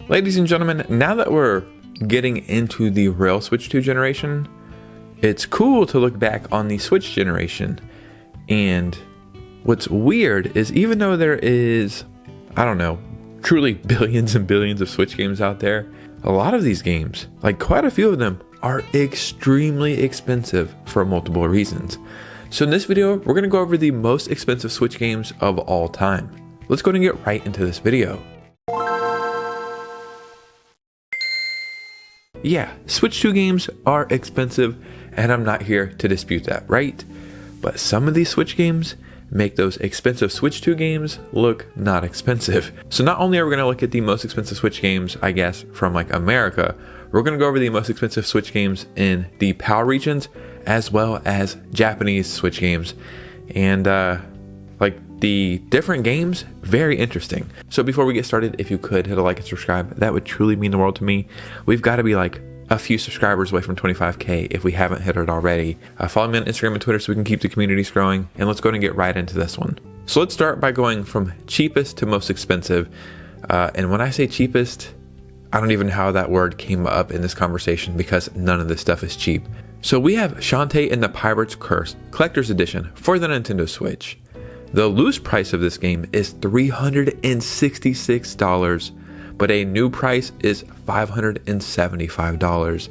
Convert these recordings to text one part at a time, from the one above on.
Ladies and gentlemen, now that we're getting into the real Switch 2 generation, it's cool to look back on the Switch generation. And what's weird is even though there is, I don't know, truly billions and billions of Switch games out there, a lot of these games, like quite a few of them, are extremely expensive for multiple reasons. So in this video, we're going to go over the most expensive Switch games of all time. Let's go ahead and get right into this video. Yeah, Switch 2 games are expensive, and I'm not here to dispute that, right? But some of these Switch games make those expensive Switch 2 games look not expensive. So not only are we going to look at the most expensive Switch games, I guess, from like America, we're going to go over the most expensive Switch games in the PAL regions, as well as Japanese Switch games. And like the different games, very interesting. So before we get started, if you could hit a like and subscribe, that would truly mean the world to me. We've got to be like a few subscribers away from 25K if we haven't hit it already. Follow me on Instagram and Twitter so we can keep the communities growing. And let's go ahead and get right into this one. So let's start by going from cheapest to most expensive. And when I say cheapest, I don't even know how that word came up in this conversation because none of this stuff is cheap. So we have Shantae and the Pirate's Curse Collector's Edition for the Nintendo Switch. The loose price of this game is $366, but a new price is $575.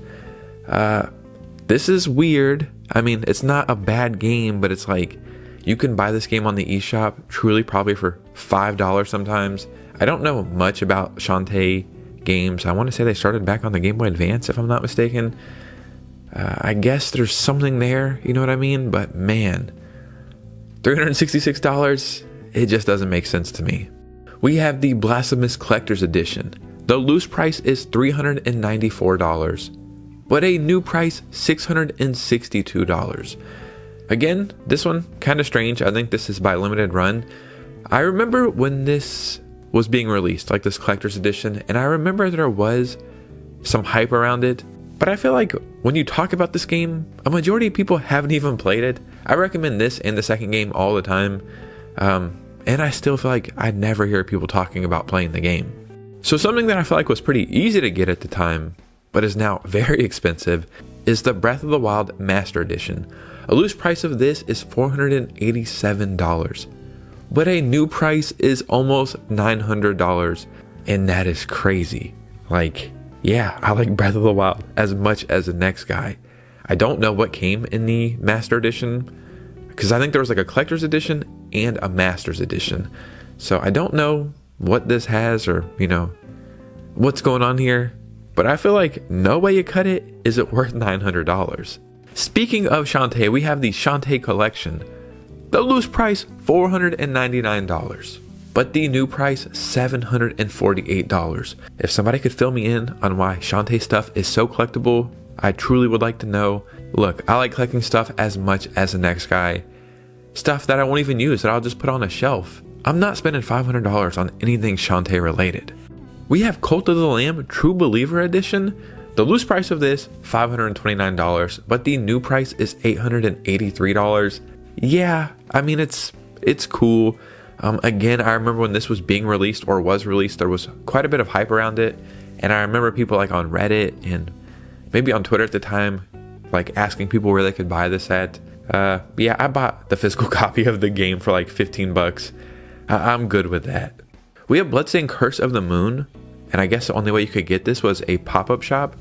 This is weird. I mean, it's not a bad game, but it's like you can buy this game on the eShop truly probably for $5 sometimes. I don't know much about Shantae games. I want to say they started back on the Game Boy Advance, if I'm not mistaken. I guess there's something there, you know what I mean? But man, $366, it just doesn't make sense to me. We have the Blasphemous Collector's Edition. The loose price is $394, but a new price, $662. Again, this one kind of strange. I think this is by limited run. I remember when this was being released, like this Collector's Edition, and I remember there was some hype around it, but I feel like when you talk about this game, a majority of people haven't even played it. I recommend this and the second game all the time, and I still feel like I never hear people talking about playing the game. So something that I feel like was pretty easy to get at the time, but is now very expensive, is the Breath of the Wild Master Edition. A loose price of this is $487, but a new price is almost $900, and that is crazy. Like, yeah, I like Breath of the Wild as much as the next guy. I don't know what came in the Master Edition, because I think there was like a Collector's Edition and a Master's Edition. So I don't know what this has or, you know, what's going on here. But I feel like no way you cut it is it worth $900. Speaking of Shantae, we have the Shantae Collection. The loose price, $499. But the new price, $748. If somebody could fill me in on why Shantae stuff is so collectible, I truly would like to know. Look, I like collecting stuff as much as the next guy. Stuff that I won't even use, that I'll just put on a shelf. I'm not spending $500 on anything Shantae related. We have Cult of the Lamb True Believer Edition. The loose price of this, $529, but the new price is $883. Yeah, I mean, it's cool. Again, I remember when this was being released or was released, there was quite a bit of hype around it. And I remember people like on Reddit and maybe on Twitter at the time, like asking people where they could buy this at. Yeah, I bought the physical copy of the game for like $15. I'm good with that. We have Bloodstained Curse of the Moon. And I guess the only way you could get this was a pop-up shop.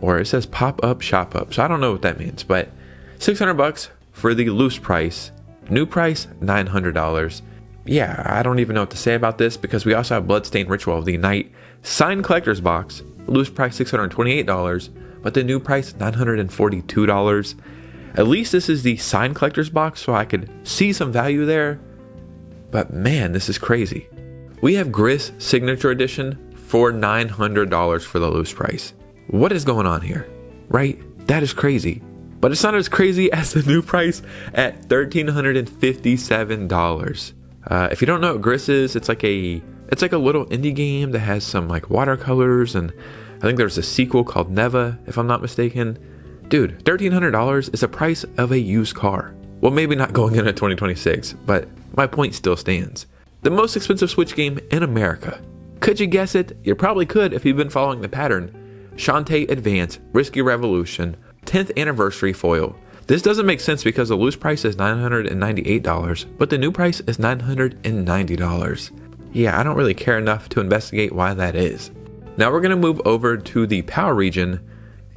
Or it says pop-up shop up. So I don't know what that means, but $600 for the loose price. New price, $900. Yeah, I don't even know what to say about this because we also have Bloodstained Ritual of the Night signed collector's box. Loose price $628, but the new price $942. At least this is the signed collector's box, so I could see some value there. But man, this is crazy. We have Gris Signature Edition for $900 for the loose price. What is going on here? Right? That is crazy. But it's not as crazy as the new price at $1,357. If you don't know what Gris is, it's like a little indie game that has some like watercolors, and I think there's a sequel called Neva, if I'm not mistaken. Dude, $1,300 is the price of a used car. Well, maybe not going into 2026, but my point still stands. The most expensive Switch game in America. Could you guess it? You probably could if you've been following the pattern. Shantae Advance Risky Revolution 10th Anniversary Foil. This doesn't make sense because the loose price is $998, but the new price is $990. Yeah, I don't really care enough to investigate why that is. Now we're going to move over to the PAL region,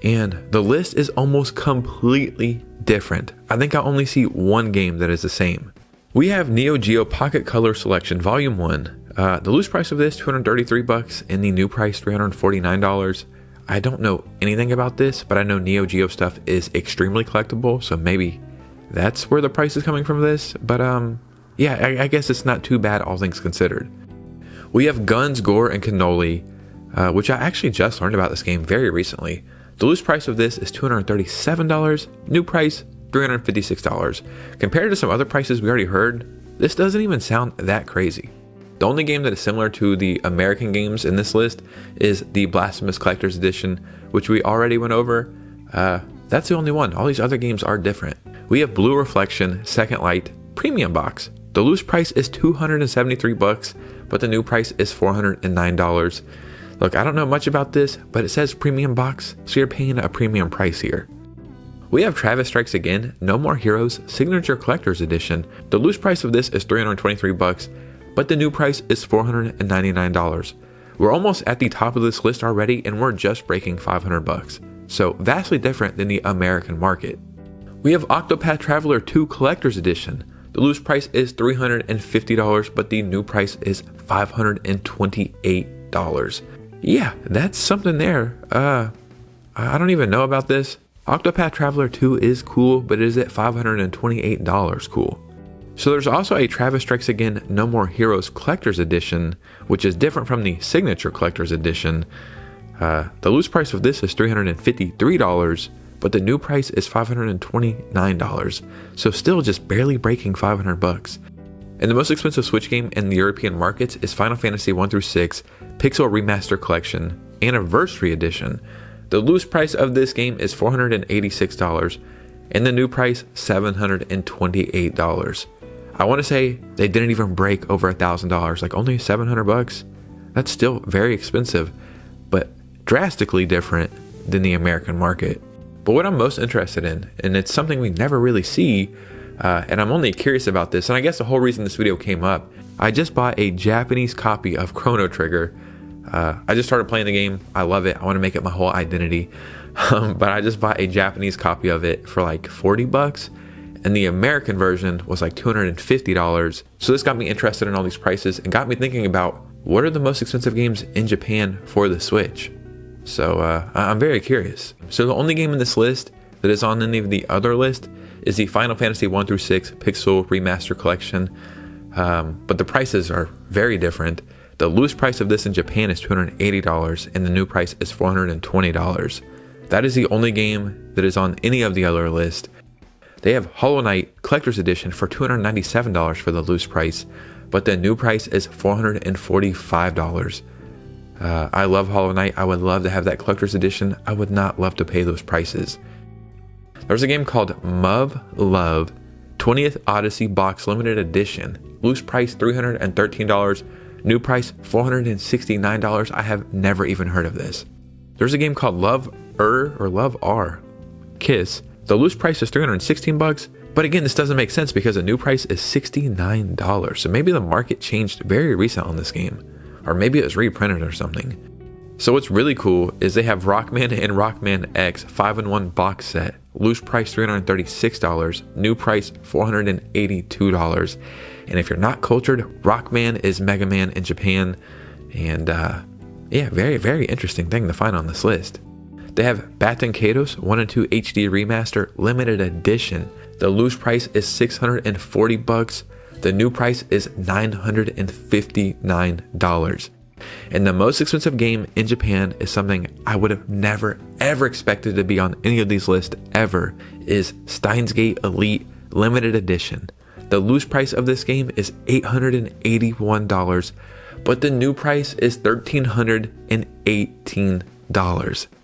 and the list is almost completely different. I think I only see one game that is the same. We have Neo Geo Pocket Color Selection Volume 1. The loose price of this, $233, and the new price, $349. I don't know anything about this, but I know Neo Geo stuff is extremely collectible, so maybe that's where the price is coming from this. But yeah, I guess it's not too bad, all things considered. We have Guns, Gore, and Cannoli, which I actually just learned about this game very recently. The loose price of this is $237, new price $356. Compared to some other prices we already heard, this doesn't even sound that crazy. The only game that is similar to the American games in this list is the Blasphemous Collector's Edition, which we already went over. That's the only one. All these other games are different. We have Blue Reflection Second Light Premium Box. The loose price is $273, but the new price is $409. Look, I don't know much about this, but it says premium box, so you're paying a premium price here. We have Travis Strikes Again No More Heroes Signature Collector's Edition. The loose price of this is $323, but the new price is $499. We're almost at the top of this list already, and we're just breaking $500, so vastly different than the American market. We have Octopath Traveler 2 Collector's Edition. The loose price is $350, but the new price is $528. Yeah, that's something there. I don't even know about this. Octopath Traveler 2 is cool, but is it $528 cool? So there's also a Travis Strikes Again No More Heroes Collector's Edition, which is different from the Signature Collector's Edition. The loose price of this is $353, but the new price is $529, so still just barely breaking $500. And the most expensive Switch game in the European markets is Final Fantasy 1-6 Pixel Remaster Collection Anniversary Edition. The loose price of this game is $486, and the new price $728. I want to say they didn't even break over $1,000, like only $700. That's still very expensive, but drastically different than the American market. But what I'm most interested in, and it's something we never really see, and I'm only curious about this, and I guess the whole reason this video came up, I just bought a Japanese copy of Chrono Trigger. I just started playing the game. I love it. I want to make it my whole identity. But I just bought a Japanese copy of it for like $40, and the American version was like $250. So this got me interested in all these prices and got me thinking about what are the most expensive games in Japan for the Switch. So I'm very curious. So the only game in this list that is on any of the other list is the Final Fantasy 1-6 Pixel Remaster Collection. But the prices are very different. The loose price of this in Japan is $280, and the new price is $420. That is the only game that is on any of the other list. They have Hollow Knight Collector's Edition for $297 for the loose price, but the new price is $445. I love Hollow Knight. I would love to have that Collector's Edition. I would not love to pay those prices. There's a game called Muv-Luv 20th Odyssey Box Limited Edition. Loose price $313. New price $469. I have never even heard of this. There's a game called Love R Kiss. The loose price is $316, but again, this doesn't make sense because the new price is $69. So maybe the market changed very recent on this game, or maybe it was reprinted or something. So what's really cool is they have Rockman and Rockman X 5-in-1 box set. Loose price $336, new price $482. And if you're not cultured, Rockman is Mega Man in Japan. And yeah, very, very interesting thing to find on this list. They have Baten Kaitos 1 and 2 HD Remaster Limited Edition. The loose price is $640. The new price is $959. And the most expensive game in Japan is something I would have never ever expected to be on any of these lists ever, is Steins Gate Elite Limited Edition. The loose price of this game is $881, but the new price is $1,318.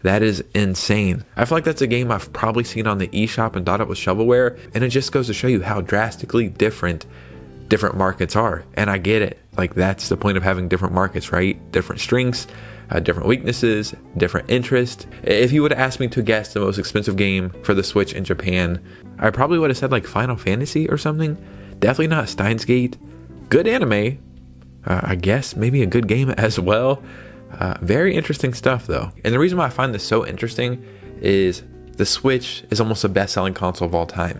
That is insane. I feel like that's a game I've probably seen on the eShop and thought it was shovelware, and it just goes to show you how drastically different different markets are. And I get it. Like, that's the point of having different markets, right? Different strengths, different weaknesses, different interests. If you would have asked me to guess the most expensive game for the Switch in Japan, I probably would have said like Final Fantasy or something. Definitely not Steins Gate. Good anime, I guess, maybe a good game as well. Very interesting stuff though. And the reason why I find this so interesting is the Switch is almost the best-selling console of all time.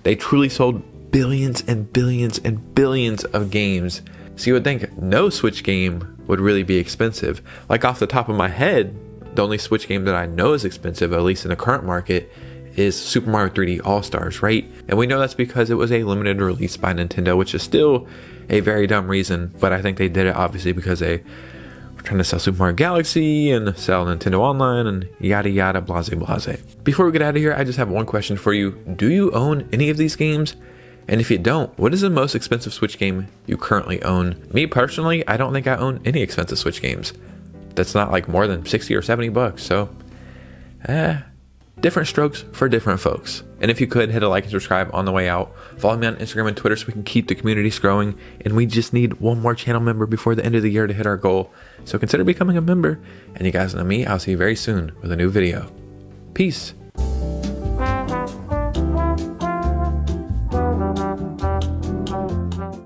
They truly sold billions and billions and billions of games. So you would think no Switch game would really be expensive. Like, off the top of my head, the only Switch game that I know is expensive, at least in the current market, is Super Mario 3D All-Stars, right? And we know that's because it was a limited release by Nintendo, which is still a very dumb reason, but I think they did it obviously because they were trying to sell Super Mario Galaxy and sell Nintendo Online and yada yada blase blase. Before we get out of here, I just have one question for you. Do you own any of these games? And if you don't, what is the most expensive Switch game you currently own? Me personally, I don't think I own any expensive Switch games. That's not like more than 60 or 70 bucks. So, different strokes for different folks. And if you could, hit a like and subscribe on the way out. Follow me on Instagram and Twitter so we can keep the communities growing. And we just need one more channel member before the end of the year to hit our goal. So consider becoming a member. And you guys know me, I'll see you very soon with a new video. Peace.